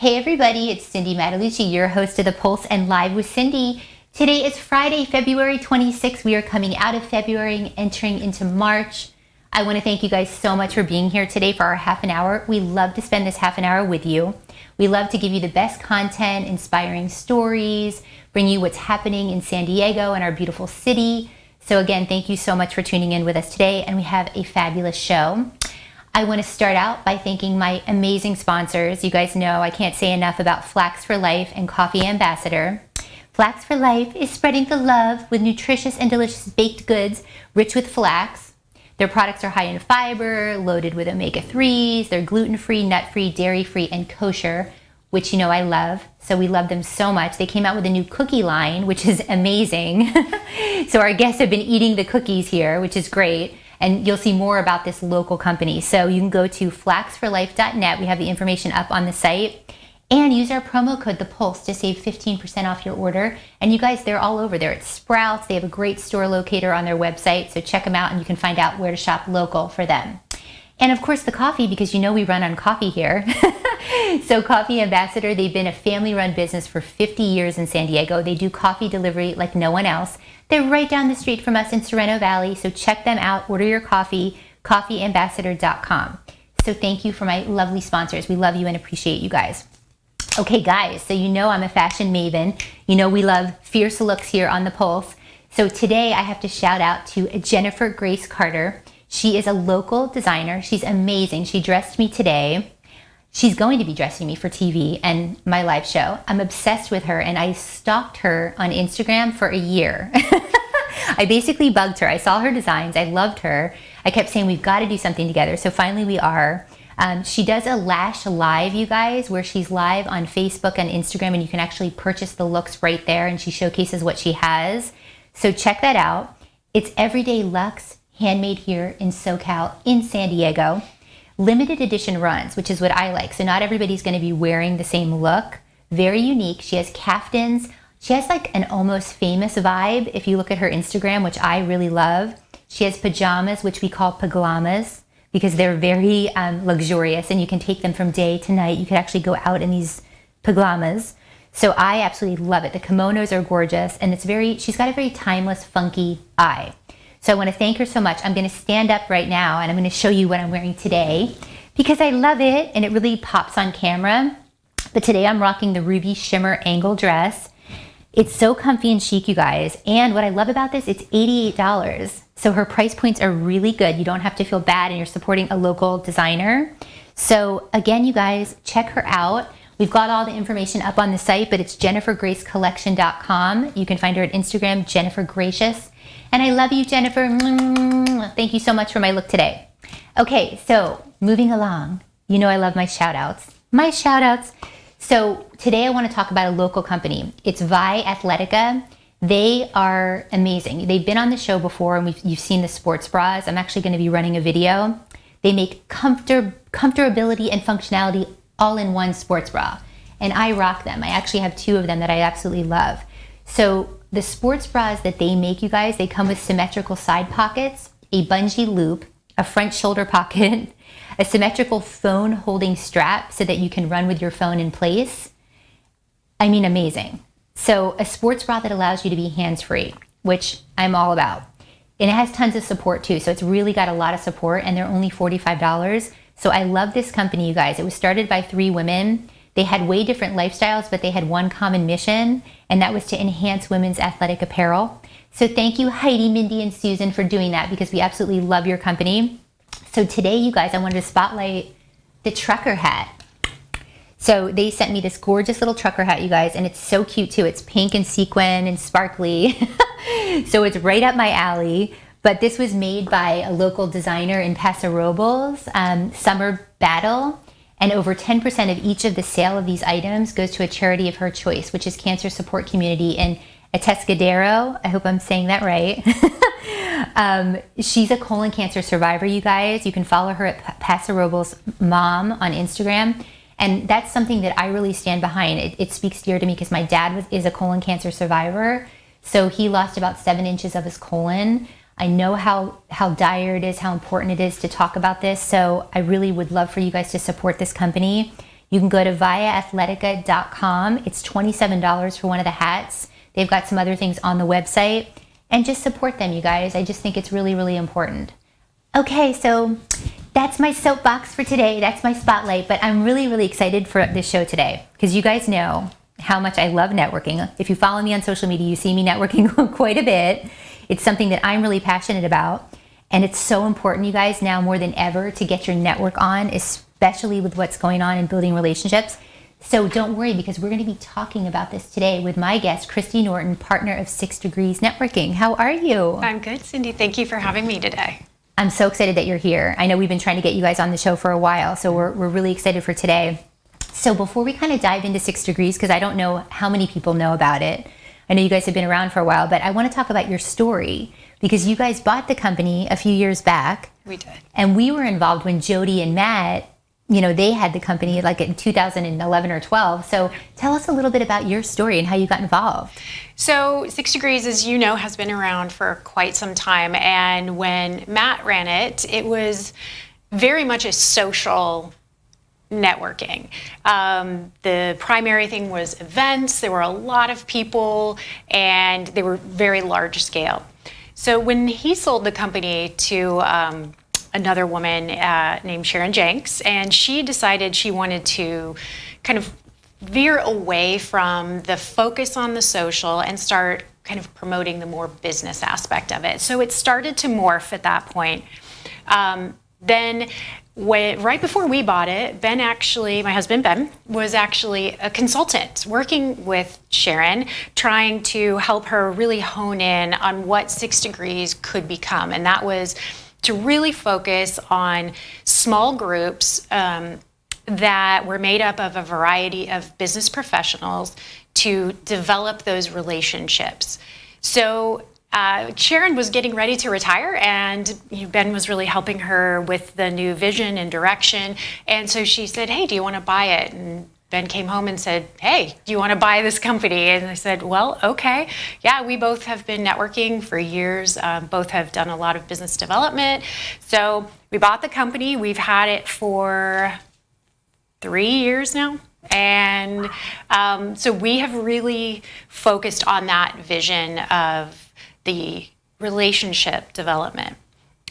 Hey everybody, it's Cindy Matalucci, your host of The Pulse and Live with Cindy. Today is Friday, February 26th. We are coming out of February and entering into March. I want to thank you guys so much for being here today for our half an hour. We love to spend this half an hour with you. We love to give you the best content, inspiring stories, bring you what's happening in San Diego and our beautiful city. So again, thank you so much for tuning in with us today, and we have a fabulous show. I want to start out by thanking my amazing sponsors. You guys know I can't say enough about Flax for Life and Coffee Ambassador. Flax for Life is spreading the love with nutritious and delicious baked goods rich with flax. Their products are high in fiber, loaded with omega-3s. They're gluten-free, nut-free, dairy-free, and kosher, which you know I love. So we love them so much. They came out with a new cookie line, which is amazing. So our guests have been eating the cookies here, which is great. And you'll see more about this local company. So you can go to flaxforlife.net. We have the information up on the site. And use our promo code, The Pulse, to save 15% off your order. And you guys, they're all over there. It's Sprouts. They have a great store locator on their website. So check them out and you can find out where to shop local for them. And of course the coffee, because you know we run on coffee here. So Coffee Ambassador, they've been a family-run business for 50 years in San Diego. They do coffee delivery like no one else. They're right down the street from us in Sorrento Valley, so check them out. Order your coffee, coffeeambassador.com. So thank you for my lovely sponsors. We love you and appreciate you guys. Okay, guys, so you know I'm a fashion maven. You know we love fierce looks here on The Pulse. So today I have to shout out to Jennifer Grace Carter. She is a local designer. She's amazing. She dressed me today. She's going to be dressing me for TV and my live show. I'm obsessed with her, and I stalked her on Instagram for a year. I basically bugged her. I saw her designs. I loved her. I kept saying, we've got to do something together. So finally we are. She does a lash live, you guys, where she's live on Facebook and Instagram, and you can actually purchase the looks right there, and she showcases what she has. So check that out. It's Everyday Luxe, handmade here in SoCal in San Diego. Limited edition runs, which is what I like. So not everybody's going to be wearing the same look. Very unique. She has caftans. She has like an Almost Famous vibe if you look at her Instagram, which I really love. She has pajamas, which we call paglamas, because they're very luxurious and you can take them from day to night. You could actually go out in these paglamas. So I absolutely love it. The kimonos are gorgeous, and she's got a very timeless, funky eye. So I want to thank her so much. I'm going to stand up right now and I'm going to show you what I'm wearing today because I love it and it really pops on camera. But today I'm rocking the Ruby Shimmer Angle dress. It's so comfy and chic, you guys. And what I love about this, it's $88. So her price points are really good. You don't have to feel bad and you're supporting a local designer. So again, you guys, check her out. We've got all the information up on the site, but it's jennifergracecollection.com. You can find her at Instagram, Jennifer Gracious. And I love you, Jennifer. Thank you so much for my look today. Okay, so moving along. You know I love my shout outs. So today I want to talk about a local company. It's Vi Athletica. They are amazing. They've been on the show before, and you've seen the sports bras. I'm actually going to be running a video. They make comfortability and functionality all in one sports bra. And I rock them. I actually have two of them that I absolutely love. So the sports bras that they make, you guys, they come with symmetrical side pockets, a bungee loop, a front shoulder pocket, a symmetrical phone holding strap so that you can run with your phone in place. I mean, amazing. So a sports bra that allows you to be hands-free, which I'm all about. And it has tons of support too. So it's really got a lot of support, and they're only $45. So I love this company, you guys. It was started by 3 women. They had way different lifestyles, but they had one common mission, and that was to enhance women's athletic apparel. So thank you, Heidi, Mindy, and Susan for doing that because we absolutely love your company. So today, you guys, I wanted to spotlight the trucker hat. So they sent me this gorgeous little trucker hat, you guys, and it's so cute too. It's pink and sequin and sparkly. So it's right up my alley. But this was made by a local designer in Paso Robles, Summer Battle. And over 10% of each of the sale of these items goes to a charity of her choice, which is Cancer Support Community in Atascadero. I hope I'm saying that right. She's a colon cancer survivor, you guys. You can follow her at Paso Robles Mom on Instagram. And that's something that I really stand behind. It speaks dear to me because my dad is a colon cancer survivor. So he lost about 7 inches of his colon. I know how dire it is, how important it is to talk about this. So I really would love for you guys to support this company. You can go to viaathletica.com. It's $27 for one of the hats. They've got some other things on the website. And just support them, you guys. I just think it's really, really important. Okay, so that's my soapbox for today. That's my spotlight. But I'm really, really excited for this show today because you guys know how much I love networking. If you follow me on social media, you see me networking quite a bit. It's something that I'm really passionate about. And it's so important, you guys, now more than ever to get your network on, especially with what's going on in building relationships. So don't worry, because we're going to be talking about this today with my guest, Kristi Norton, partner of 6 Degrees Networking. How are you? I'm good, Cindy. Thank you for having me today. I'm so excited that you're here. I know we've been trying to get you guys on the show for a while, so we're really excited for today. So before we kind of dive into 6 Degrees, because I don't know how many people know about it, I know you guys have been around for a while, but I want to talk about your story, because you guys bought the company a few years back. We did. And we were involved when Jody and Matt, you know, they had the company like in 2011 or 12. So tell us a little bit about your story and how you got involved. So 6 Degrees, as you know, has been around for quite some time. And when Matt ran it, it was very much a social networking. The primary thing was events. There were a lot of people and they were very large scale. So when he sold the company to another woman named Sharon Jenks, and she decided she wanted to kind of veer away from the focus on the social and start kind of promoting the more business aspect of it. So it started to morph at that point. Then right before we bought it, Ben actually, my husband Ben, was actually a consultant working with Sharon, trying to help her really hone in on what 6 Degrees could become. And that was to really focus on small groups that were made up of a variety of business professionals to develop those relationships. So Sharon was getting ready to retire, and Ben was really helping her with the new vision and direction. And so she said, "Hey, do you want to buy it?" And Ben came home and said, "Hey, do you want to buy this company?" And I said, "Well, okay." Yeah, we both have been networking for years. Both have done a lot of business development. So we bought the company. We've had it for 3 years now. And so we have really focused on that vision of the relationship development.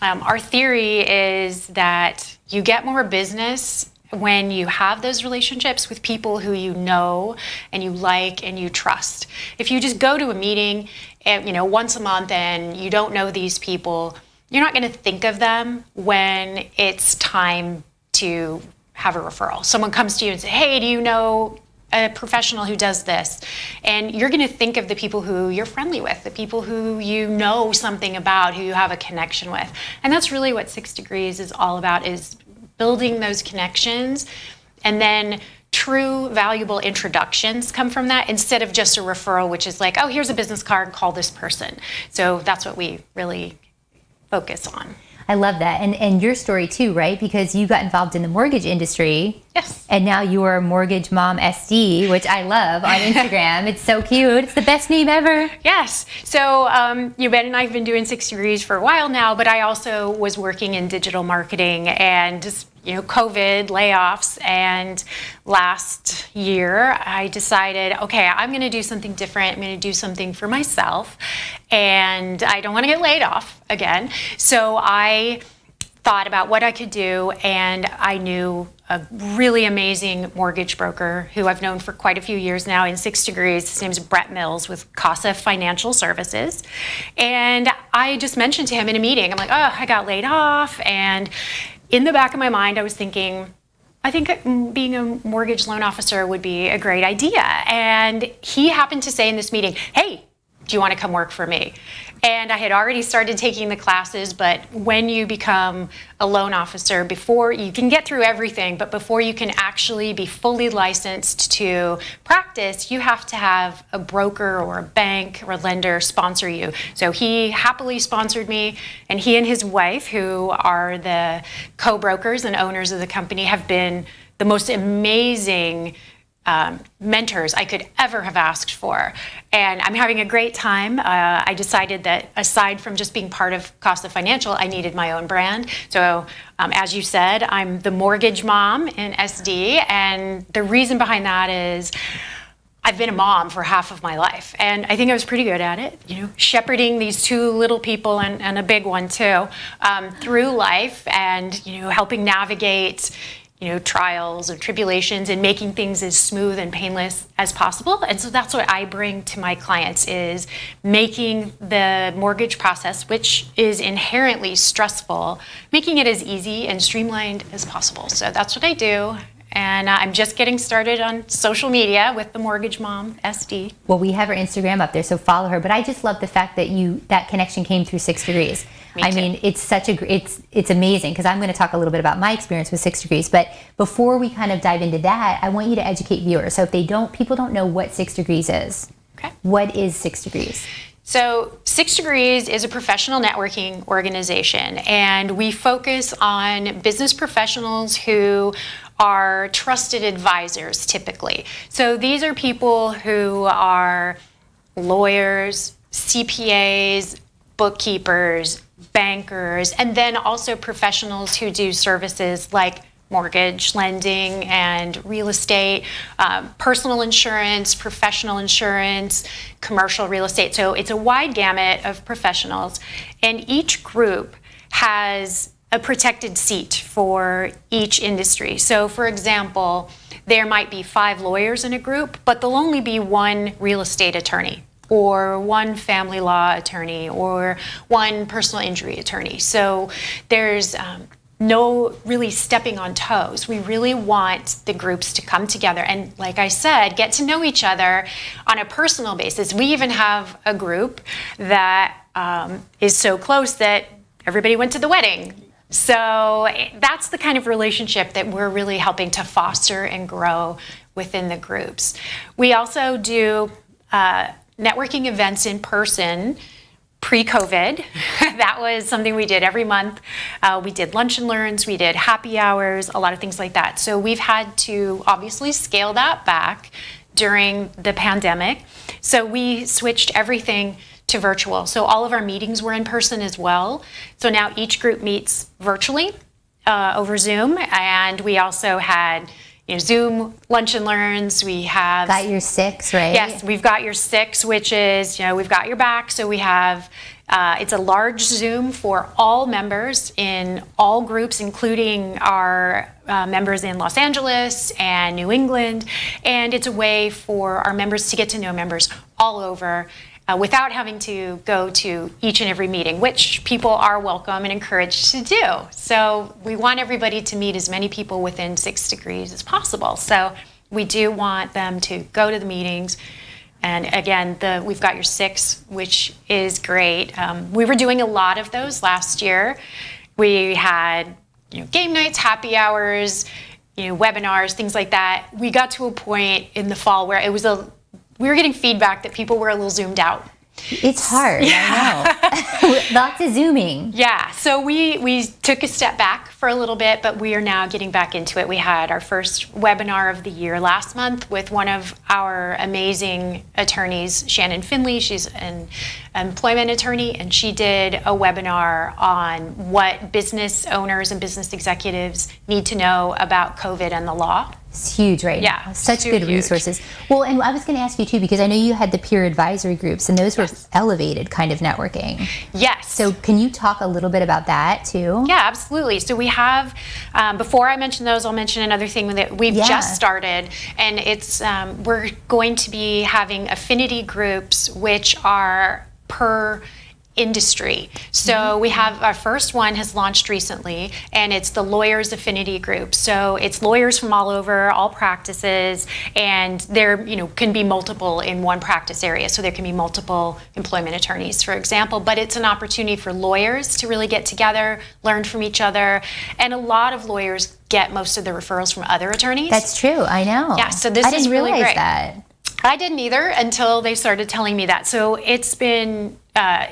Our theory is that you get more business when you have those relationships with people who you know and you like and you trust. If you just go to a meeting, once a month and you don't know these people, you're not going to think of them when it's time to have a referral. Someone comes to you and says, "Hey, do you know a professional who does this?" And you're going to think of the people who you're friendly with, the people who you know something about, who you have a connection with. And that's really what 6 Degrees is all about, is building those connections, and then true valuable introductions come from that, instead of just a referral, which is like, "Oh, here's a business card, call this person." So that's what we really focus on. I love that. And your story too, right? Because you got involved in the mortgage industry. Yes. And now you are Mortgage Mom SD, which I love on Instagram. It's so cute. It's the best name ever. Yes. So Ben and I have been doing 6 Degrees for a while now, but I also was working in digital marketing and just COVID layoffs. And last year I decided, okay, I'm going to do something different. I'm going to do something for myself, and I don't want to get laid off again. So I thought about what I could do, and I knew a really amazing mortgage broker who I've known for quite a few years now in 6 Degrees. His name's Brett Mills with Casa Financial Services. And I just mentioned to him in a meeting, I'm like, "Oh, I got laid off." And in the back of my mind, I was thinking, I think being a mortgage loan officer would be a great idea. And he happened to say in this meeting, "Hey, do you want to come work for me?" And I had already started taking the classes, but when you become a loan officer, before you can get through everything, but before you can actually be fully licensed to practice, you have to have a broker or a bank or a lender sponsor you. So he happily sponsored me, and he and his wife, who are the co-brokers and owners of the company, have been the most amazing mentors I could ever have asked for. And I'm having a great time. I decided that aside from just being part of Costa Financial, I needed my own brand. So as you said, I'm the mortgage mom in SD. And the reason behind that is I've been a mom for half of my life, and I think I was pretty good at it, shepherding these two little people and a big one too, through life, and helping navigate trials and tribulations and making things as smooth and painless as possible. And so that's what I bring to my clients, is making the mortgage process, which is inherently stressful, making it as easy and streamlined as possible. So that's what I do. And I'm just getting started on social media with the Mortgage Mom SD. Well, we have her Instagram up there, so follow her. But I just love the fact that that connection came through 6 Degrees. Me too. Mean, it's it's amazing, because I'm going to talk a little bit about my experience with 6 Degrees. But before we kind of dive into that, I want you to educate viewers. So if people don't know what 6 Degrees is, okay, what is 6 Degrees? So 6 Degrees is a professional networking organization, and we focus on business professionals who are trusted advisors typically. So these are people who are lawyers, CPAs, bookkeepers, bankers, and then also professionals who do services like mortgage lending and real estate, personal insurance, professional insurance, commercial real estate. So it's a wide gamut of professionals, and each group has a protected seat for each industry. So for example, there might be 5 lawyers in a group, but there'll only be 1 real estate attorney, or 1 family law attorney, or 1 personal injury attorney. So there's no really stepping on toes. We really want the groups to come together and, like I said, get to know each other on a personal basis. We even have a group that is so close that everybody went to the wedding. So that's the kind of relationship that we're really helping to foster and grow within the groups. We also do networking events in person. Pre-COVID, that was something we did every month. We did lunch and learns, we did happy hours, a lot of things like that. So we've had to obviously scale that back during the pandemic. So we switched everything to virtual. So all of our meetings were in person as well. So now each group meets virtually over Zoom, and we also had Zoom lunch and learns. We have got your 6, right? Yes, we've got your 6, which is we've got your back. So we have it's a large Zoom for all members in all groups, including our members in Los Angeles and New England, and it's a way for our members to get to know members all over. Without having to go to each and every meeting, which people are welcome and encouraged to do. So we want everybody to meet as many people within 6 Degrees as possible. So we do want them to go to the meetings. And again, we've got your 6, which is great. We were doing a lot of those last year. We had game nights, happy hours, webinars, things like that. We got to a point in the fall where we were getting feedback that people were a little zoomed out. It's hard, I know. Lots of Zooming. Yeah, so we took a step back for a little bit, but we are now getting back into it. We had our first webinar of the year last month with one of our amazing attorneys, Shannon Finley. She's an employment attorney, and she did a webinar on what business owners and business executives need to know about COVID and the law. It's huge right now. Such good resources. Well, and I was going to ask you too, because I know you had the peer advisory groups, and those were elevated kind of networking. Yes. So can you talk a little bit about that too? Yeah, absolutely. So we have, before I mention those, I'll mention another thing that we've just started, and it's we're going to be having affinity groups, which are per industry. So we have our first one has launched recently, and it's the Lawyers Affinity Group. So it's lawyers from all over, all practices, and there can be multiple in one practice area. So there can be multiple employment attorneys, for example, but it's an opportunity for lawyers to really get together, learn from each other, and a lot of lawyers get most of their referrals from other attorneys. That's true, I know. Yeah, so this is really great. I didn't realize that. I didn't either until they started telling me that. So it's been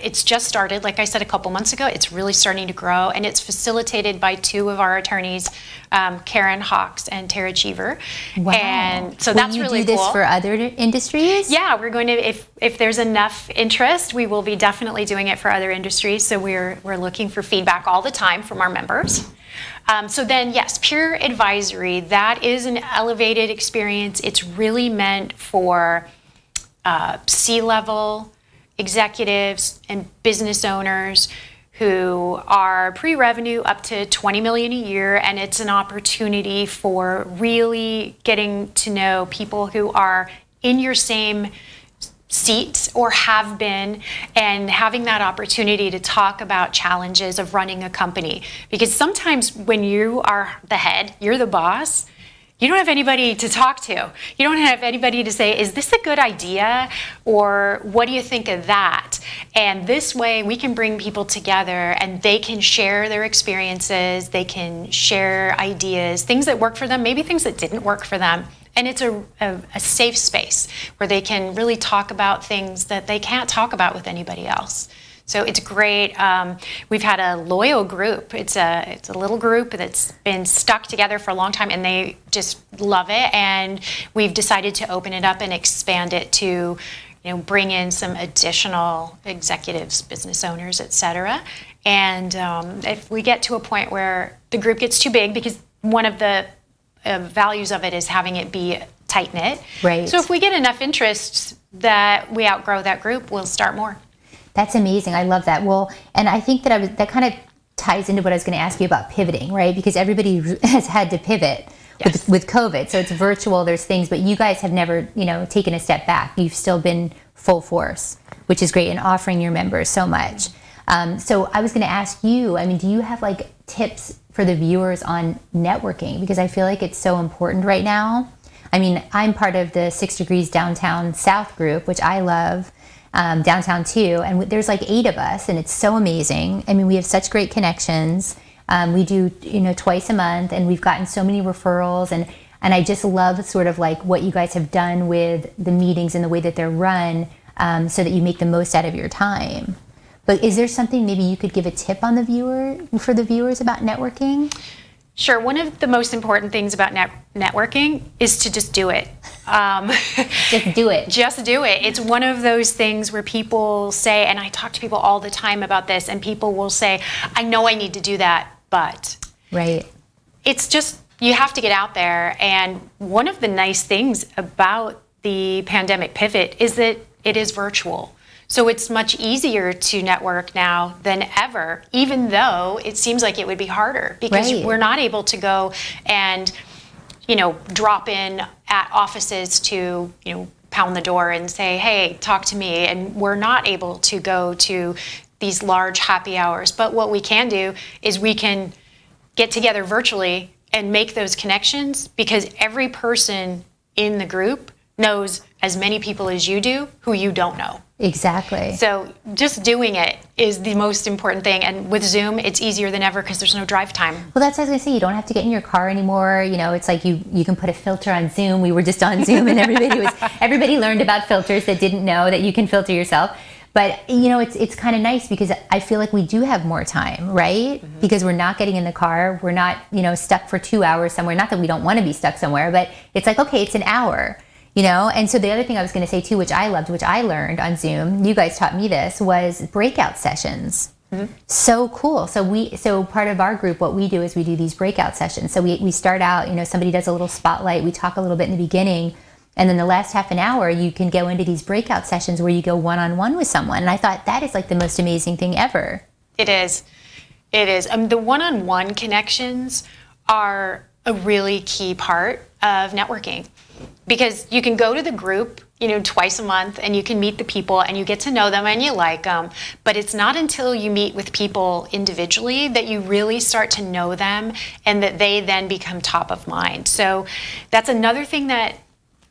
It's just started, like I said, a couple months ago. It's really starting to grow, and it's facilitated by two of our attorneys, Karen Hawks and Tara Cheever. Wow. And so that's really cool. Will you do this for other industries? Yeah, we're going to, if there's enough interest, we will be definitely doing it for other industries. So we're looking for feedback all the time from our members. So then, yes, peer advisory, that is an elevated experience. It's really meant for C-level executives and business owners who are pre-revenue up to $20 million a year, and it's an opportunity for really getting to know people who are in your same seats or have been, and having that opportunity to talk about challenges of running a company. Because sometimes when you are the head, you're the boss, you don't have anybody to talk to. You don't have anybody to say, is this a good idea? Or what do you think of that? And this way we can bring people together and they can share their experiences, they can share ideas, things that work for them, maybe things that didn't work for them. And it's a safe space where they can really talk about things that they can't talk about with anybody else. So it's great. We've had a loyal group. It's a little group that's been stuck together for a long time, and they just love it. And we've decided to open it up and expand it to, bring in some additional executives, business owners, et cetera. And if we get to a point where the group gets too big, because one of the values of it is having it be tight-knit. Right. So if we get enough interest that we outgrow that group, we'll start more. That's amazing. I love that. Well, and I think that kind of ties into what I was going to ask you about pivoting, right? Because everybody has had to pivot with COVID. So it's virtual, there's things, but you guys have never, taken a step back. You've still been full force, which is great, and offering your members so much. So I was going to ask you, do you have tips for the viewers on networking? Because I feel like it's so important right now. I'm part of the 6 Degrees Downtown South group, which I love. Downtown too, and there's 8 of us, and it's so amazing. We have such great connections. We do twice a month, and we've gotten so many referrals, and I just love sort of what you guys have done with the meetings and the way that they're run, so that you make the most out of your time. But is there something maybe you could give a tip on for the viewers about networking? Sure. One of the most important things about networking is to just do it. Just do it. Just do it. It's one of those things where people say, and I talk to people all the time about this, and people will say, I know I need to do that, but. Right. It's just, you have to get out there. And one of the nice things about the pandemic pivot is that it is virtual. So it's much easier to network now than ever, even though it seems like it would be harder, because we're not able to go and, drop in at offices to, pound the door and say, hey, talk to me. And we're not able to go to these large happy hours. But what we can do is we can get together virtually and make those connections, because every person in the group knows as many people as you do who you don't know. Exactly. So just doing it is the most important thing. And with Zoom, it's easier than ever because there's no drive time. Well, that's what I was going to say. You don't have to get in your car anymore. It's like you can put a filter on Zoom. We were just on Zoom, and everybody learned about filters that didn't know that you can filter yourself. But, it's kind of nice because I feel like we do have more time, right? Mm-hmm. Because we're not getting in the car. We're not, stuck for 2 hours somewhere. Not that we don't want to be stuck somewhere, but it's like, okay, it's an hour. And so the other thing I was going to say too, which I loved, which I learned on Zoom, you guys taught me this, was breakout sessions. Mm-hmm. So cool. So part of our group, what we do is we do these breakout sessions. So we start out, somebody does a little spotlight, we talk a little bit in the beginning, and then the last half an hour you can go into these breakout sessions where you go one-on-one with someone. And I thought that is the most amazing thing ever. It is. The one-on-one connections are a really key part of networking. Because you can go to the group, twice a month, and you can meet the people and you get to know them and you like them. But it's not until you meet with people individually that you really start to know them and that they then become top of mind. So that's another thing that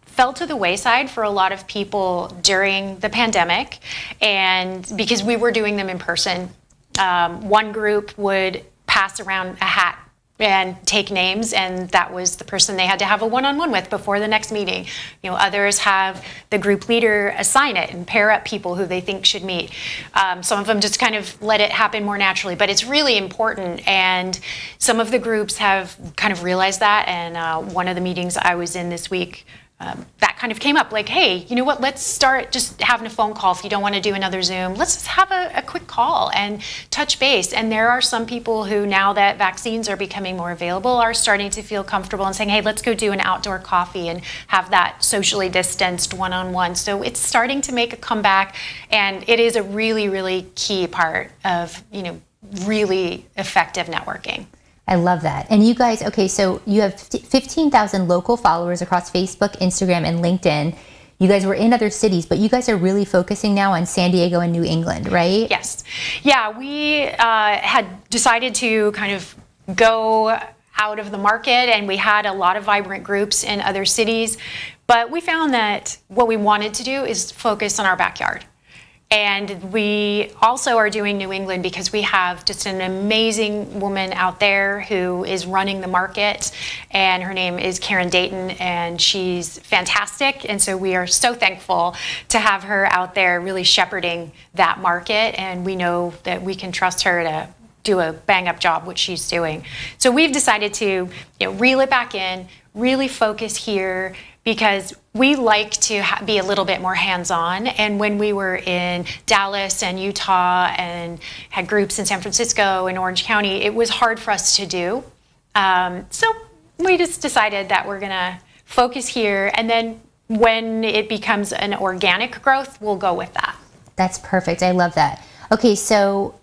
fell to the wayside for a lot of people during the pandemic. And because we were doing them in person, one group would pass around a hat and take names, and that was the person they had to have a one-on-one with before the next meeting. Others have the group leader assign it and pair up people who they think should meet. Some of them just kind of let it happen more naturally, but it's really important, and some of the groups have kind of realized that, and one of the meetings I was in this week, that kind of came up, like, hey, you know what, let's start just having a phone call. If you don't want to do another Zoom, let's just have a quick call and touch base. And there are some people who, now that vaccines are becoming more available, are starting to feel comfortable and saying, hey, let's go do an outdoor coffee and have that socially distanced one-on-one. So it's starting to make a comeback, and it is a really, really key part of, really effective networking. I love that. And you guys, okay, so you have 15,000 local followers across Facebook, Instagram, and LinkedIn. You guys were in other cities, but you guys are really focusing now on San Diego and New England, right? Yes. Yeah, we had decided to kind of go out of the market, and we had a lot of vibrant groups in other cities, but we found that what we wanted to do is focus on our backyard. And we also are doing New England because we have just an amazing woman out there who is running the market, and her name is Karen Dayton, and she's fantastic. And so we are so thankful to have her out there really shepherding that market, and we know that we can trust her to do a bang-up job, which she's doing. So we've decided to reel it back in, really focus here, because we like to be a little bit more hands-on. And when we were in Dallas and Utah and had groups in San Francisco and Orange County, it was hard for us to do. So we just decided that we're gonna focus here, and then when it becomes an organic growth, we'll go with that. That's perfect. I love that. Okay, so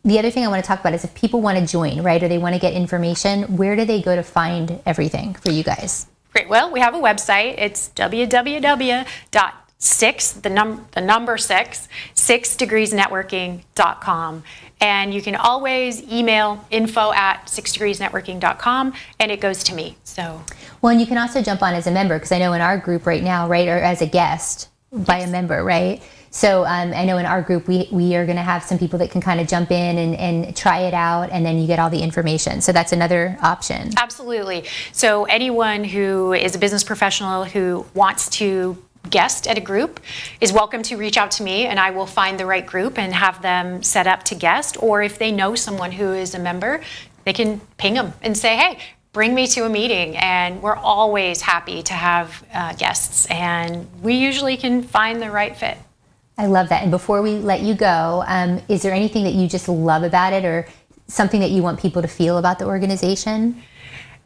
the other thing I want to talk about is if people want to join, right, or they want to get information, where do they go to find everything for you guys? Great. Well, we have a website. It's www.6degreesnetworking.com. And you can always email info@6degreesnetworking.com, and it goes to me. So, well, and you can also jump on as a member, because I know in our group right now, right, or as a guest by a member, right? So I know in our group, we are going to have some people that can kind of jump in and try it out, and then you get all the information. So that's another option. Absolutely. So anyone who is a business professional who wants to guest at a group is welcome to reach out to me, and I will find the right group and have them set up to guest. Or if they know someone who is a member, they can ping them and say, hey, bring me to a meeting. And we're always happy to have guests, and we usually can find the right fit. I love that. And before we let you go, is there anything that you just love about it, or something that you want people to feel about the organization?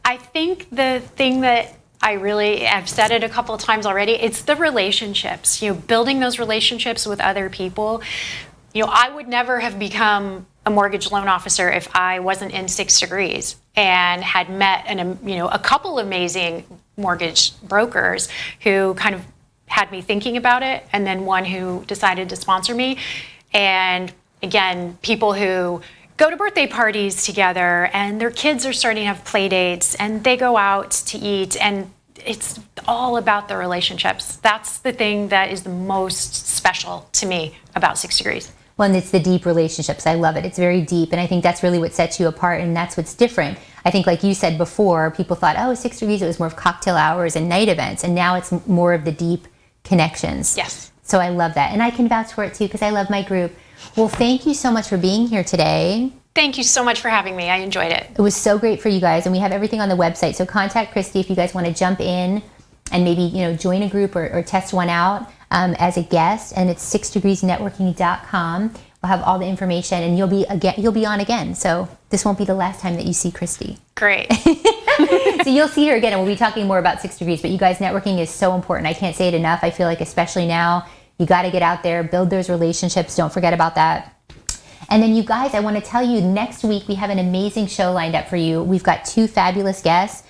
I think the thing that I've said it a couple of times already, it's the relationships, building those relationships with other people. I would never have become a mortgage loan officer if I wasn't in 6 Degrees and had met a couple amazing mortgage brokers who kind of had me thinking about it, and then one who decided to sponsor me. And again, people who go to birthday parties together, and their kids are starting to have play dates, and they go out to eat, and it's all about the relationships. That's the thing that is the most special to me about 6 Degrees. Well, and it's the deep relationships. I love it. It's very deep, and I think that's really what sets you apart, and that's what's different. I think, like you said before, people thought, 6 Degrees, it was more of cocktail hours and night events, and now it's more of the deep connections. Yes. So I love that. And I can vouch for it too, because I love my group. Well, thank you so much for being here today. Thank you so much for having me. I enjoyed it. It was so great for you guys. And we have everything on the website. So contact Kristi if you guys want to jump in and maybe, join a group or test one out as a guest. And it's 6degreesnetworking.com. We'll have all the information, and you'll be on again. So this won't be the last time that you see Kristi. Great. So you'll see her again, and we'll be talking more about 6 Degrees. But you guys, networking is so important. I can't say it enough. I feel like especially now, you got to get out there, build those relationships. Don't forget about that. And then you guys, I want to tell you, next week we have an amazing show lined up for you. We've got 2 fabulous guests.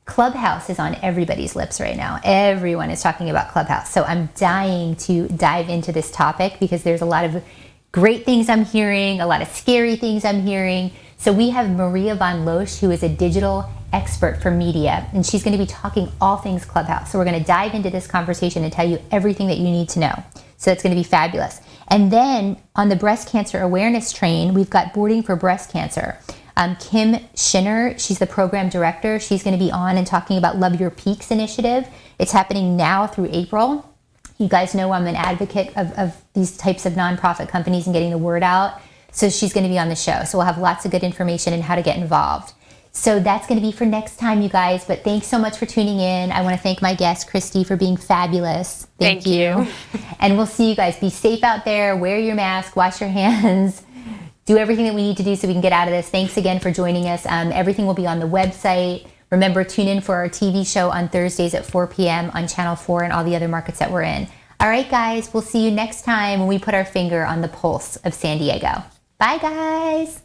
Clubhouse is on everybody's lips right now. Everyone is talking about Clubhouse. So I'm dying to dive into this topic, because there's a lot of great things I'm hearing, a lot of scary things I'm hearing. So we have Maria Von Loesch, who is a digital expert for media, and she's going to be talking all things Clubhouse. So we're going to dive into this conversation and tell you everything that you need to know. So it's going to be fabulous. And then on the breast cancer awareness train, we've got boarding for breast cancer. Kim Schinner, she's the program director. She's going to be on and talking about Love Your Peaks initiative. It's happening now through April. You guys know I'm an advocate of these types of nonprofit companies and getting the word out. So she's going to be on the show. So we'll have lots of good information on how to get involved. So that's going to be for next time, you guys. But thanks so much for tuning in. I want to thank my guest, Kristi, for being fabulous. Thank you. And we'll see you guys. Be safe out there. Wear your mask. Wash your hands. Do everything that we need to do so we can get out of this. Thanks again for joining us. Everything will be on the website. Remember, tune in for our TV show on Thursdays at 4 p.m. on Channel 4 and all the other markets that we're in. All right, guys. We'll see you next time when we put our finger on the pulse of San Diego. Bye, guys.